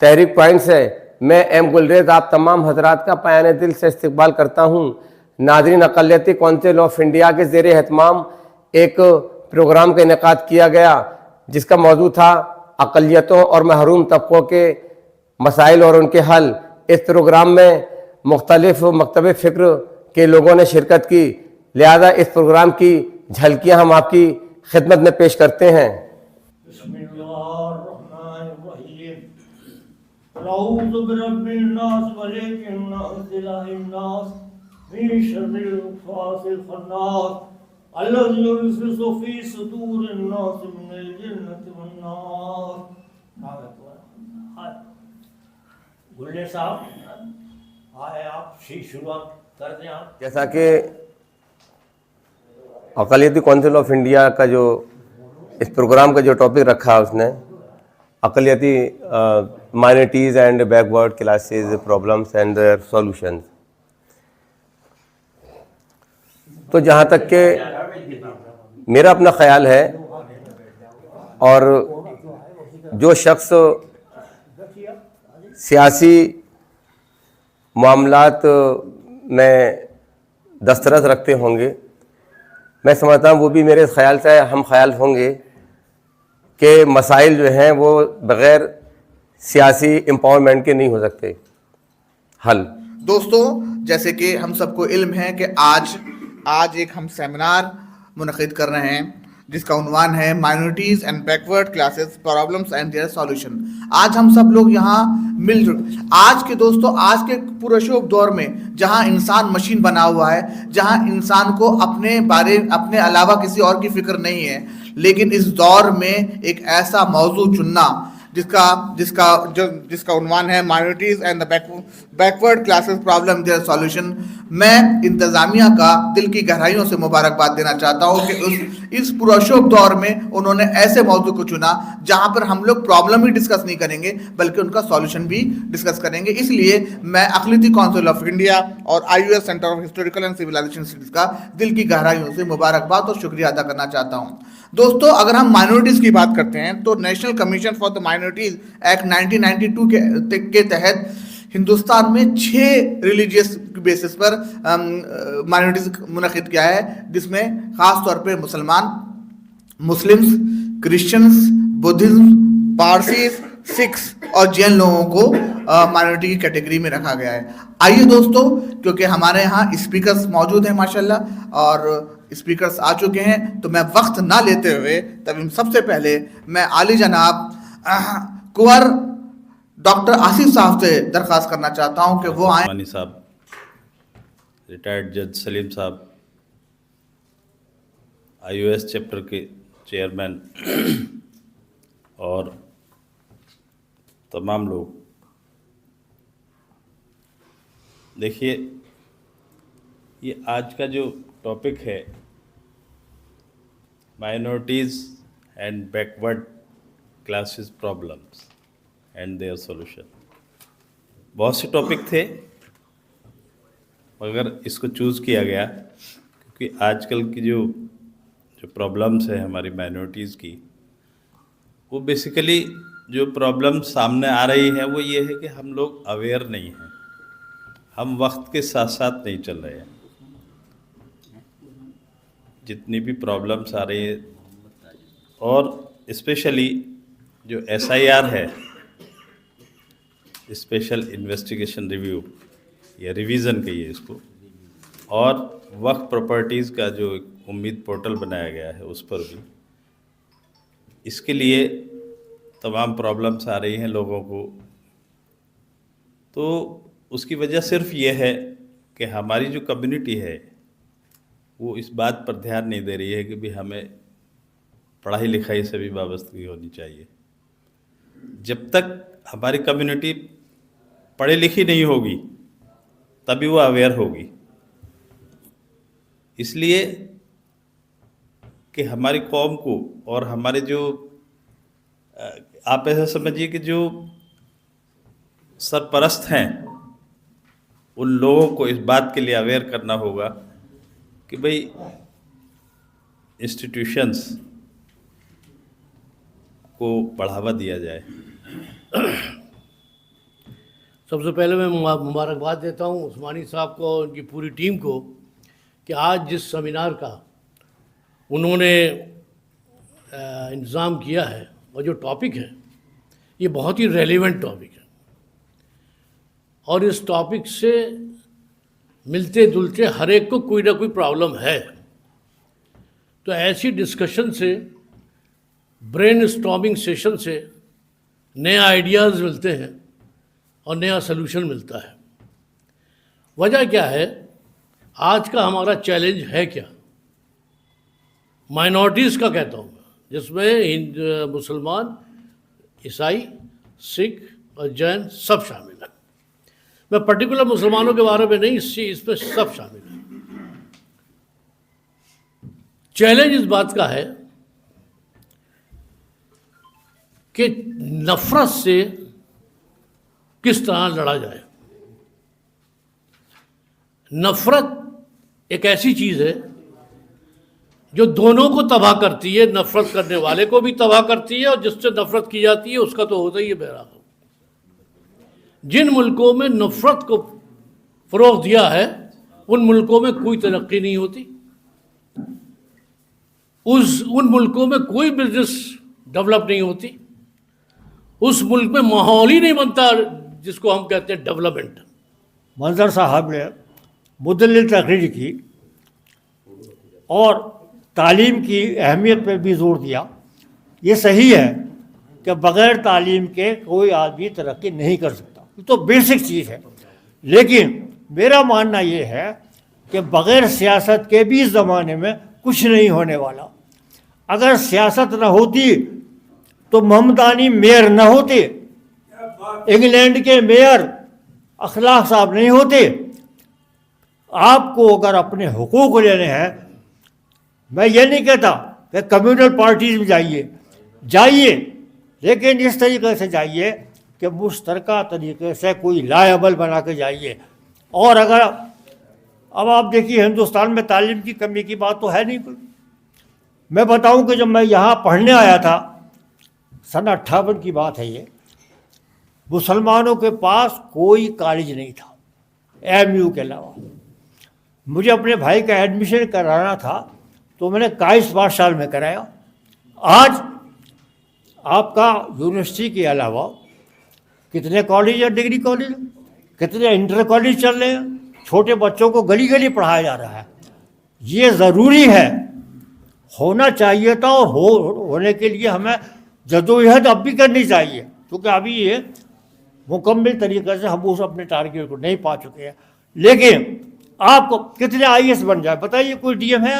तहरीक point से मैं M Gulrez आप तमाम हजरात का पायाने दिल से इस्तकबाल करता हूँ। नाज़रीन, अक़लियती कौंसिल ऑफ इंडिया के ज़ेर एहतमाम एक प्रोग्राम का इनेकाद किया गया जिसका मौजू था अक़लियतों और महरूम तबकों के मसाइल और उनके हल। इस प्रोग्राम में मुख्तलिफ मकतब फ़िक्र के लोगों ने शिरकत की, लिहाजा इस प्रोग्राम की झलकियाँ हम आपकी खिदमत में पेश करते हैं। साहब आए आप शुरुआत कर दें आप। जैसा कि अक़लियती कौंसिल ऑफ इंडिया का जो इस प्रोग्राम का जो टॉपिक रखा है उसने अक़लियती minorities and backward classes problems and their solutions. तो जहाँ तक कि मेरा अपना ख्याल है और जो शख्स सियासी मामलात में दस्तरस रखते होंगे, मैं समझता हूँ वो भी मेरे ख्याल से हम ख्याल होंगे कि मसाइल जो हैं वो बग़ैर सियासी एम्पावरमेंट के नहीं हो सकते हल। दोस्तों, जैसे कि हम सबको इल्म है कि आज एक हम सेमिनार मुनक़िद कर रहे हैं जिसका उन्वान है minorities and backward classes problems and their solution. आज हम सब लोग यहाँ मिलजुल आज के पुरशोभ दौर में जहाँ इंसान मशीन बना हुआ है, जहाँ इंसान को अपने अलावा किसी और की फिक्र नहीं है, लेकिन इस दौर में एक ऐसा मौजू चुनना जिसका उन्वान है minorities and the backward classes problem their solution. मैं इंतज़ामिया का दिल की गहराइयों से मुबारकबाद देना चाहता हूँ कि इस पुरशोभ दौर में उन्होंने ऐसे मौजू को चुना जहाँ पर हम लोग प्रॉब्लम ही डिस्कस नहीं करेंगे बल्कि उनका सॉल्यूशन भी डिस्कस करेंगे। इसलिए मैं अक़लियती कौंसिल ऑफ इंडिया और IUS centre of historical and civilisation studies का दिल की गहराइयों से मुबारकबाद और शुक्रिया अदा करना चाहता हूँ। दोस्तों, अगर हम माइनॉरिटीज़ की बात करते हैं तो national commission for the minorities act 1992 के तहत हिंदुस्तान में 6 रिलीजियस बेसिस पर माइनॉरिटीज़ मुनक़िद किया है, जिसमें ख़ास तौर पे Muslims, Christians, Buddhism, Parsis, Sikhs और जैन लोगों को माइनॉरिटी की कैटेगरी में रखा गया है। आइए दोस्तों, क्योंकि हमारे यहाँ स्पीकर्स मौजूद हैं माशाल्लाह और स्पीकर्स आ चुके हैं, तो मैं वक्त ना लेते हुए तभी सबसे पहले मैं आली जनाब कुंवर डॉक्टर आसिफ साहब से दरख्वास्त करना चाहता हूं कि वो आए। मानी साहब, रिटायर्ड जज सलीम साहब, IUS चैप्टर के चेयरमैन और तमाम लोग। देखिए, ये आज का जो टॉपिक है minorities and backward classes problems and their solution, बहुत से टॉपिक थे मगर इसको चूज़ किया गया क्योंकि आजकल की जो प्रॉब्लम्स है हमारी माइनॉरिटीज़ की, वो बेसिकली जो प्रॉब्लम सामने आ रही है वो ये है कि हम लोग अवेयर नहीं हैं, हम वक्त के साथ साथ नहीं चल रहे हैं। जितनी भी प्रॉब्लम्स आ रही है और स्पेशली जो SIR है, स्पेशल इन्वेस्टिगेशन रिव्यू या रिवीज़न कहिए इसको, और वक्फ प्रॉपर्टीज़ का जो उम्मीद पोर्टल बनाया गया है उस पर भी, इसके लिए तमाम प्रॉब्लम्स आ रही हैं लोगों को। तो उसकी वजह सिर्फ ये है कि हमारी जो कम्युनिटी है वो इस बात पर ध्यान नहीं दे रही है कि भी हमें पढ़ाई लिखाई से भी वाबस्तगी होनी चाहिए। जब तक हमारी कम्युनिटी पढ़ी लिखी नहीं होगी तभी वो अवेयर होगी। इसलिए कि हमारी कौम को और हमारे जो आप ऐसा समझिए कि जो सरपरस्त हैं उन लोगों को इस बात के लिए अवेयर करना होगा कि भाई इंस्टीट्यूशंस को बढ़ावा दिया जाए। सबसे पहले मैं मुबारकबाद देता हूँ उस्मानी साहब को और उनकी पूरी टीम को कि आज जिस सेमिनार का उन्होंने इंतज़ाम किया है और जो टॉपिक है ये बहुत ही रेलेवेंट टॉपिक है और इस टॉपिक से मिलते जुलते हर एक को कोई ना कोई प्रॉब्लम है। तो ऐसी डिस्कशन से, ब्रेन स्टॉर्मिंग सेशन से नए आइडियाज़ मिलते हैं और नया सलूशन मिलता है। वजह क्या है, आज का हमारा चैलेंज है क्या? माइनॉरिटीज़ का कहता हूँ, जिसमें मुसलमान, ईसाई, सिख और जैन सब शामिल हैं। मैं पर्टिकुलर मुसलमानों के बारे में नहीं, इसमें सब शामिल हैं। चैलेंज इस बात का है कि नफरत से किस तरह लड़ा जाए। नफरत एक ऐसी चीज़ है जो दोनों को तबाह करती है, नफरत करने वाले को भी तबाह करती है और जिससे नफरत की जाती है उसका तो होता ही है बहरहाल। जिन मुल्कों में नफरत को फ़रोग़ दिया है उन मुल्कों में कोई तरक्की नहीं होती, उन मुल्कों में कोई बिजनेस डेवलप नहीं होती, उस मुल्क में माहौल ही नहीं बनता जिसको हम कहते हैं डेवलपमेंट। मंजर साहब ने मुदल्लिल तकरीर की और तालीम की अहमियत पर भी जोर दिया। ये सही है कि बग़ैर तालीम के कोई आदमी तरक्की नहीं कर सकता, ये तो बेसिक चीज़ है। लेकिन मेरा मानना ये है कि बग़ैर सियासत के भी इस ज़माने में कुछ नहीं होने वाला। अगर सियासत न होती तो मोहम्मद अली मेयर न होते, इंग्लैंड के मेयर अखलाक साहब नहीं होते। आपको अगर अपने हुकूक लेने हैं, मैं ये नहीं कहता कि कम्युनल पार्टीज में जाइए, लेकिन इस तरीके से जाइए कि मुश्तरका तरीके से कोई लायबल बना के जाइए। और अगर अब आप देखिए हिंदुस्तान में तालीम की कमी की बात तो है नहीं कोई। मैं बताऊं कि जब मैं यहाँ पढ़ने आया था, सन 58 की बात है ये, मुसलमानों के पास कोई कॉलेज नहीं था एमयू के अलावा। मुझे अपने भाई का एडमिशन कराना था तो मैंने काइस पाठशाला में कराया। आज आपका यूनिवर्सिटी के अलावा कितने कॉलेज है, डिग्री कॉलेज, कितने इंटर कॉलेज चल रहे हैं, छोटे बच्चों को गली गली पढ़ाया जा रहा है। ये ज़रूरी है, होना चाहिए था और होने के लिए हमें जदोजहद अब भी करनी चाहिए, क्योंकि अभी ये मुकम्मल तरीके से हम उस अपने टारगेट को नहीं पा चुके हैं। लेकिन आपको कितने आईएएस बन जाए बताइए, कोई डीएम है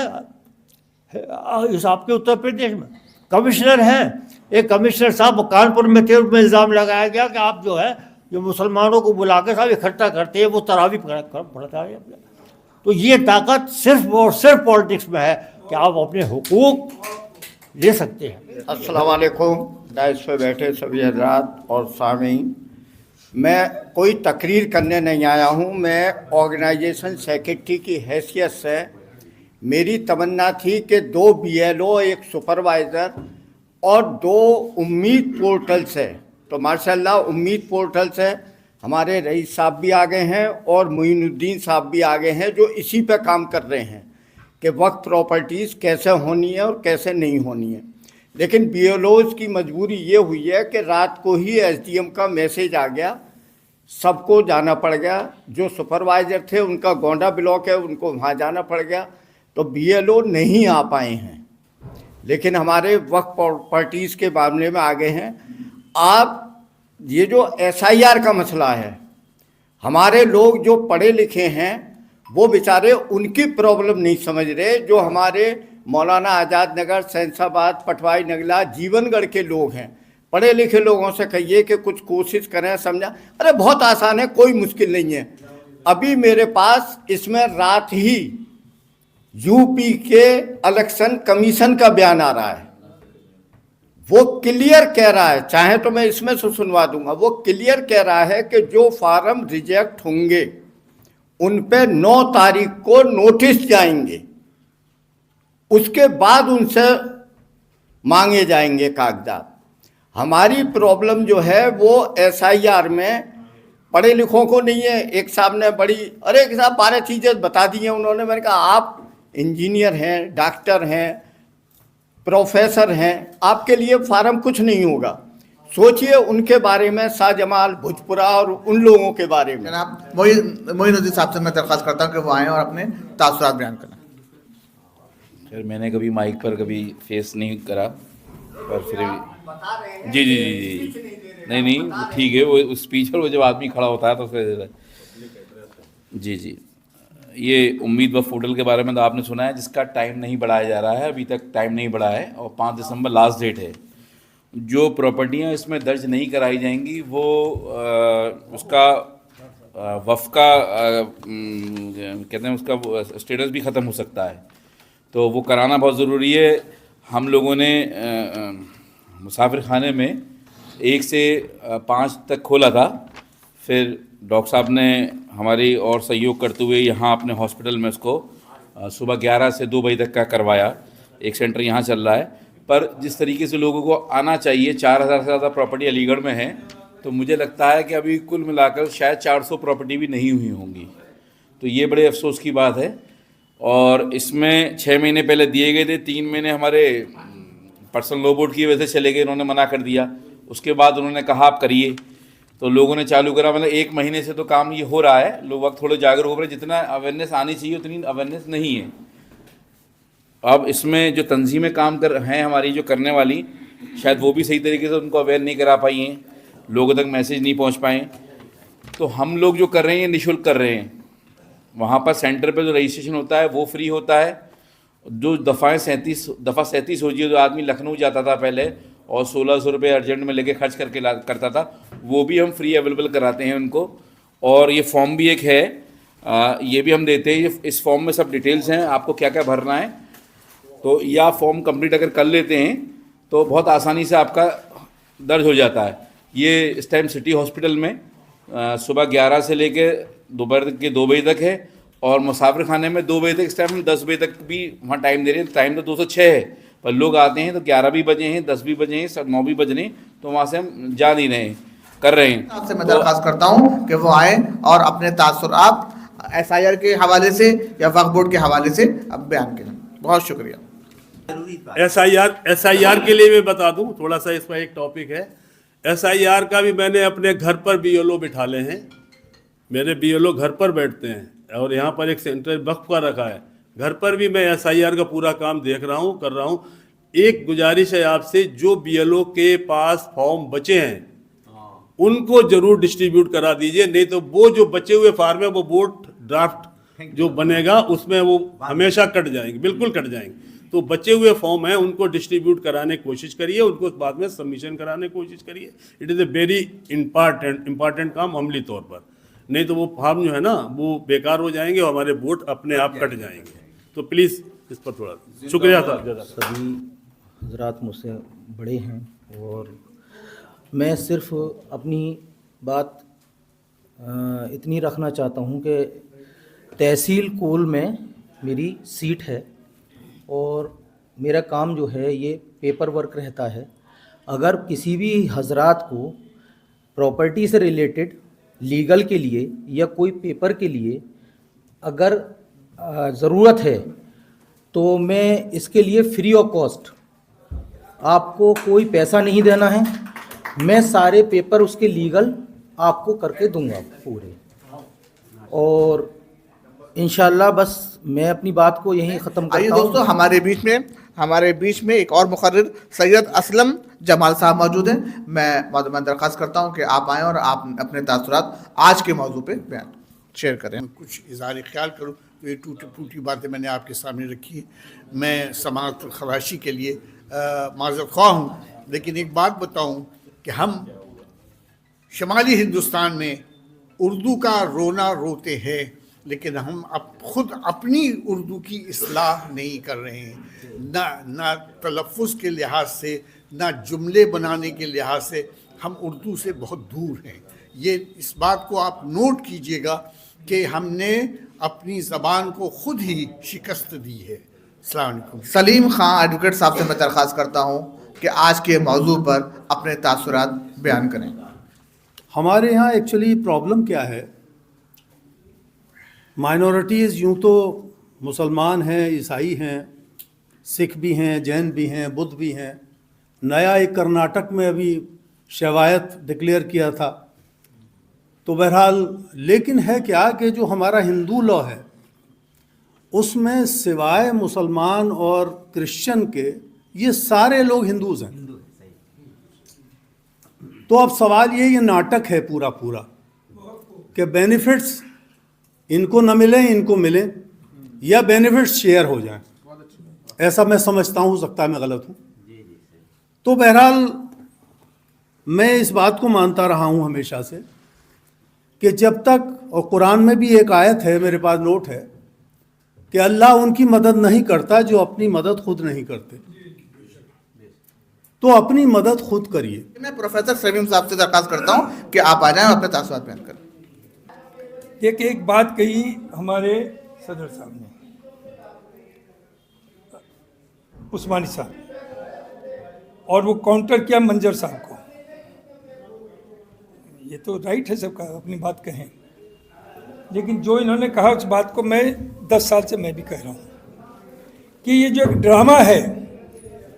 इस आपके उत्तर प्रदेश में? कमिश्नर हैं, एक कमिश्नर साहब कानपुर में थे, उनमें इल्ज़ाम लगाया गया कि आप जो है जो मुसलमानों को बुला के साहब इकट्ठा करते हैं, वो तरावी पढ़ता है। तो ये ताकत सिर्फ और सिर्फ पॉलिटिक्स में है कि आप अपने हुकूक ले सकते हैं। अस्सलाम वालेकुम, डाइस पे बैठे सभी हजरात और सामीन। मैं कोई तकरीर करने नहीं आया हूँ, मैं ऑर्गेनाइजेशन सेक्रेटरी की हैसियत से मेरी तमन्ना थी कि 2 बीएलओ, एक सुपरवाइज़र और 2 उम्मीद पोर्टल से, तो माशाल्लाह उम्मीद पोर्टल से हमारे रईस साहब भी आ गए हैं और मोइनुद्दीन साहब भी आ गए हैं, जो इसी पे काम कर रहे हैं कि वक्त प्रॉपर्टीज़ कैसे होनी है और कैसे नहीं होनी है। लेकिन बीएलओज़ की मजबूरी ये हुई है कि रात को ही एसडीएम का मैसेज आ गया, सबको जाना पड़ गया। जो सुपरवाइज़र थे उनका गोंडा ब्लॉक है, उनको वहाँ जाना पड़ गया, तो बीएलओ नहीं आ पाए हैं। लेकिन हमारे वक्त प्रॉपर्टीज़ के मामले में आ गए हैं। आप ये जो एसआईआर का मसला है, हमारे लोग जो पढ़े लिखे हैं वो बेचारे उनकी प्रॉब्लम नहीं समझ रहे। जो हमारे मौलाना आज़ाद नगर, सैंसाबाद, पटवाई नगला, जीवनगढ़ के लोग हैं, पढ़े लिखे लोगों से कहिए कि कुछ कोशिश करें, समझा। अरे बहुत आसान है, कोई मुश्किल नहीं है। अभी मेरे पास इसमें रात ही यूपी के इलेक्शन कमीशन का बयान आ रहा है। वो क्लियर कह रहा है, चाहे तो मैं इसमें से सुनवा दूंगा, वो क्लियर कह रहा है कि जो फार्म रिजेक्ट होंगे उन पे 9 तारीख को नोटिस जाएंगे, उसके बाद उनसे मांगे जाएंगे कागजात। हमारी प्रॉब्लम जो है वो एसआईआर में पढ़े लिखों को नहीं है। एक साहब ने बड़ी, अरे एक साहब 12 चीज़ें बता दी हैं उन्होंने। मैंने कहा आप इंजीनियर हैं, डॉक्टर हैं, प्रोफेसर हैं, आपके लिए फार्म कुछ नहीं होगा। सोचिए उनके बारे में, शाहजमाल, भोजपुरा और उन लोगों के बारे में। जनाब मोइनुद्दीन साहब से मैं दरख्वास्त करता हूँ कि वो आएँ और अपने तासुरात बयान करें। सर मैंने कभी माइक पर कभी फेस नहीं करा, पर फिर भी जी नहीं वो ठीक है, वो स्पीच पर वो जब आदमी खड़ा होता है तो फिर जी ये उम्मीद वफ़ पोर्टल के बारे में तो आपने सुना है, जिसका टाइम नहीं बढ़ाया जा रहा है, अभी तक टाइम नहीं बढ़ा है और 5 दिसंबर लास्ट डेट है। जो प्रॉपर्टियां इसमें दर्ज नहीं कराई जाएंगी वो उसका वफ़ का कहते हैं उसका स्टेटस भी ख़त्म हो सकता है, तो वो कराना बहुत ज़रूरी है। हम लोगों ने मुसाफिर खाने में 1 से 5 तक खोला था, फिर डॉक्टर साहब ने हमारी और सहयोग करते हुए यहाँ अपने हॉस्पिटल में उसको सुबह 11 से 2 बजे तक का करवाया। एक सेंटर यहाँ चल रहा है, पर जिस तरीके से लोगों को आना चाहिए, 4000 से ज़्यादा प्रॉपर्टी अलीगढ़ में है, तो मुझे लगता है कि अभी कुल मिलाकर शायद 400 प्रॉपर्टी भी नहीं हुई होंगी। तो ये बड़े अफसोस की बात है। और इसमें 6 महीने पहले दिए गए थे, 3 महीने हमारे पर्सनल लॉ बोर्ड की वजह से चले गए, उन्होंने मना कर दिया। उसके बाद उन्होंने कहा आप करिए, तो लोगों ने चालू करा। मतलब 1 महीने से तो काम ये हो रहा है, लोग वक्त थोड़े जागरूक हो रहे हैं। जितना अवेयरनेस आनी चाहिए उतनी अवेयरनेस नहीं है। अब इसमें जो तंजीमें काम कर हैं हमारी, जो करने वाली, शायद वो भी सही तरीके से उनको अवेयर नहीं करा पाई हैं, लोगों तक मैसेज नहीं पहुंच पाए। तो हम लोग जो कर रहे हैं निःशुल्क कर रहे हैं। वहाँ पर सेंटर पे जो रजिस्ट्रेशन होता है वो फ्री होता है। जो दफ़ा 37 हो गई, जो आदमी लखनऊ जाता था पहले और 1600 रुपये अर्जेंट में लेके खर्च करके करता था, वो भी हम फ्री अवेलेबल कराते हैं उनको। और ये फॉर्म भी एक है, ये भी हम देते हैं। इस फॉर्म में सब डिटेल्स हैं, आपको क्या क्या भरना है। तो यह फॉर्म कंप्लीट अगर कर लेते हैं तो बहुत आसानी से आपका दर्ज हो जाता है। ये इस टाइम सिटी हॉस्पिटल में सुबह 11 से लेकर दोपहर के 2 बजे तक है, और मुसाफिर खाने में 2 बजे तक। इस टाइम हम 10 बजे तक भी वहाँ टाइम दे रहे हैं। टाइम तो 206 है, पर लोग आते हैं तो 11 भी बजे हैं, 10 भी बजे हैं, 9 भी बज रहे हैं, तो वहाँ से हम जा नहीं रहे हैं, कर रहे हैं। आपसे मैं दरख्वास्त करता हूँ कि वो आए और अपने तासुरात SIR के हवाले से या वक्फ बोर्ड के हवाले से अब बयान करें। बहुत शुक्रिया। SIR के लिए मैं बता दूं, थोड़ा सा इसमें एक टॉपिक है। SIR का भी मैंने अपने घर पर BLO बिठा ले हैं। मेरे BLO घर पर बैठते हैं, और यहाँ पर एक सेंटर वक्फ का रखा है, घर पर भी मैं SIR का पूरा काम देख रहा हूँ, कर रहा हूँ। एक गुजारिश है आपसे, जो BLO के पास फॉर्म बचे हैं उनको जरूर डिस्ट्रीब्यूट करा दीजिए, नहीं तो वो जो बचे हुए फार्म है वो बोर्ड ड्राफ्ट जो बनेगा उसमें वो हमेशा कट जाएंगे, बिल्कुल कट जाएंगे। तो बचे हुए फॉर्म हैं उनको डिस्ट्रीब्यूट कराने की कोशिश करिए, उनको बाद में सबमिशन कराने की कोशिश करिए। It is a very important काम अमली तौर पर, नहीं तो वो फॉर्म जो है ना वो बेकार हो जाएंगे और हमारे वोट अपने आप कट जाएंगे। तो प्लीज़ इस पर थोड़ा शुक्रिया सर। सभी हजरात मुझसे बड़े हैं और मैं सिर्फ अपनी बात इतनी रखना चाहता हूँ कि तहसील कोल में मेरी सीट है और मेरा काम जो है ये पेपर वर्क रहता है। अगर किसी भी हजरात को प्रॉपर्टी से रिलेटेड लीगल के लिए या कोई पेपर के लिए अगर ज़रूरत है तो मैं इसके लिए फ्री ऑफ कॉस्ट, आपको कोई पैसा नहीं देना है, मैं सारे पेपर उसके लीगल आपको करके दूंगा पूरे। और इंशाल्लाह बस मैं अपनी बात को यहीं ख़त्म करता हूँ। दोस्तों, हमारे बीच में एक और मुखर्रिर सैयद असलम जमाल साहब मौजूद हैं। मैं दरख्वास्त करता हूँ कि आप आएँ और आप अपने तासुरात आज के मौजू पे बयान शेयर करें। कुछ इज़हार ख्याल करूँ तो ये टूटी बातें मैंने आपके सामने रखी है। मैं समाअत खवाशी के लिए माज़रत ख्वाह हूँ, लेकिन एक बात बताऊँ कि हम शुमाली हिंदुस्तान में उर्दू का रोना रोते हैं, लेकिन हम खुद अपनी उर्दू की इस्लाह नहीं कर रहे हैं। ना तलफ़्फ़ुज़ के लिहाज से, ना जुमले बनाने के लिहाज से हम उर्दू से बहुत दूर हैं। ये इस बात को आप नोट कीजिएगा कि हमने अपनी ज़बान को खुद ही शिकस्त दी है। अस्सलाम वालेकुम। सलीम खां एडवोकेट साहब से मैं दरख्वास्त करता हूँ कि आज के मौजू पर अपने तासुरात बयान करें। हमारे यहाँ एक्चुअली प्रॉब्लम क्या है, माइनॉरिटीज़ यूँ तो मुसलमान हैं, ईसाई हैं, सिख भी हैं, जैन भी हैं, बुद्ध भी हैं। नया एक कर्नाटक में अभी शवायत डिक्लेयर किया था। तो बहरहाल लेकिन है क्या कि जो हमारा हिंदू लॉ है उसमें सिवाय मुसलमान और क्रिश्चियन के ये सारे लोग हिंदूज हैं। तो अब सवाल ये नाटक है पूरा पूरा कि बेनिफिट्स इनको न मिले, इनको मिले, या बेनिफिट्स शेयर हो जाएं। ऐसा मैं समझता हूँ, हो सकता है मैं गलत हूँ। तो बहरहाल मैं इस बात को मानता रहा हूँ हमेशा से कि जब तक, और कुरान में भी एक आयत है, मेरे पास नोट है, कि अल्लाह उनकी मदद नहीं करता जो अपनी मदद खुद नहीं करते। तो अपनी मदद खुद करिए। मैं प्रोफेसर शमीम साहब से दरख्वास्त करता हूँ कि आप आ जाएं और अपने तासुरात बयान करें। एक बात कही हमारे सदर साहब ने, उस्मानी साहब, और वो काउंटर किया मंजर साहब को। ये तो राइट है, सबका अपनी बात कहें, लेकिन जो इन्होंने कहा उस बात को मैं 10 साल से मैं भी कह रहा हूँ कि ये जो ड्रामा है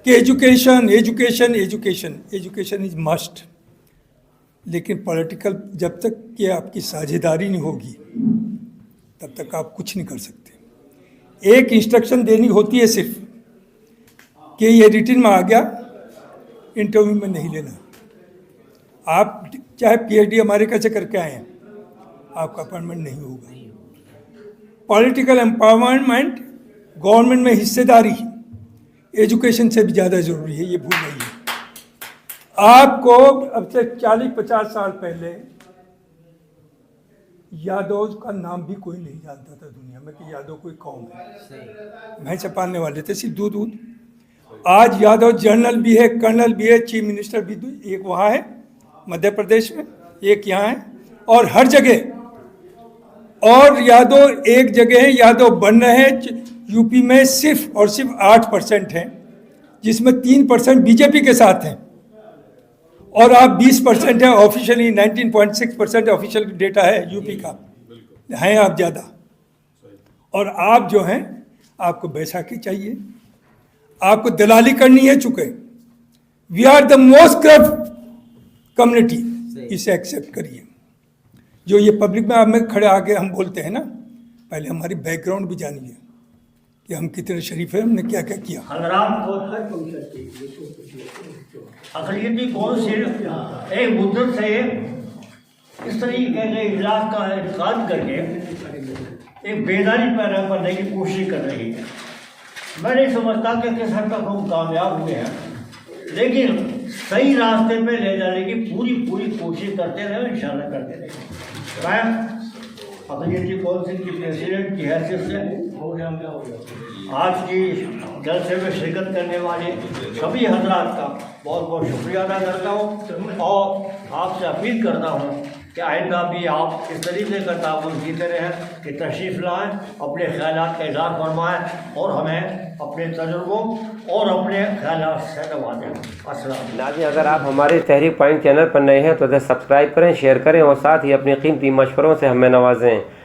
कि education education education education is must, लेकिन पॉलिटिकल जब तक कि आपकी साझेदारी नहीं होगी तब तक आप कुछ नहीं कर सकते। एक इंस्ट्रक्शन देनी होती है सिर्फ कि ये रिटन में आ गया, इंटरव्यू में नहीं लेना। आप चाहे पीएचडी अमेरिका से करके आए हैं, आपका अपॉइंटमेंट नहीं होगा। पॉलिटिकल एम्पावरमेंट, गवर्नमेंट में हिस्सेदारी एजुकेशन से भी ज़्यादा ज़रूरी है, ये भूल नहीं है। आपको अब से 40-50 साल पहले यादव का नाम भी कोई नहीं जानता था दुनिया में कि यादव कोई कौम है। भैंस पालने वाले थे सिर्फ दूध। आज यादव जनरल भी है, कर्नल भी है, चीफ मिनिस्टर भी, एक वहाँ है मध्य प्रदेश में, एक यहाँ है, और हर जगह। और यादव एक जगह है, यादव बन रहे हैं। यूपी में सिर्फ और सिर्फ 8% हैं, जिसमें 3% बीजेपी के साथ हैं, और आप 20% है ऑफिशियली। 19.6% ऑफिशियल डेटा है यूपी का, हैं आप ज़्यादा। और आप जो हैं, आपको बैसाखी चाहिए, आपको दलाली करनी है। चुके we are the most corrupt community, इसे एक्सेप्ट करिए। जो ये पब्लिक में आप में खड़े आके हम बोलते हैं ना, पहले हमारी बैकग्राउंड भी जानिए कि हम कितने शरीफ हैं, हमने क्या क्या किया। अकलियती कौन सिर्फ एक मुद्दत से इस तरीके के इजलास का इनकार करके एक बेदारी पैदा करने की कोशिश कर रही है। मैं नहीं समझता कि किस हद तक हम कामयाब हुए हैं, लेकिन सही रास्ते पे ले जाने की पूरी कोशिश करते रहे, इंशाल्लाह करते रहे। मैं अकलियती कौंसिल की प्रेसिडेंट की हैसियत से आज की जलसे में शिरकत करने वाले सभी हजरात का बहुत बहुत शुक्रिया अदा करता हूँ, और आपसे अपील करता हूँ कि आइंदा भी आप इस तरीके का ताउन कीते रहें कि तशरीफ़ लाएँ, अपने ख्यालात का इज़हार फरमाएँ और हमें अपने तजुर्बों और अपने ख्यालात से नवाजें। अस्सलाम। नाज़रीन, अगर आप हमारे तहरीक पॉइंट चैनल पर नए हैं तो इसे सब्सक्राइब करें, शेयर करें और साथ ही अपनी कीमती मशवरों से हमें नवाजें।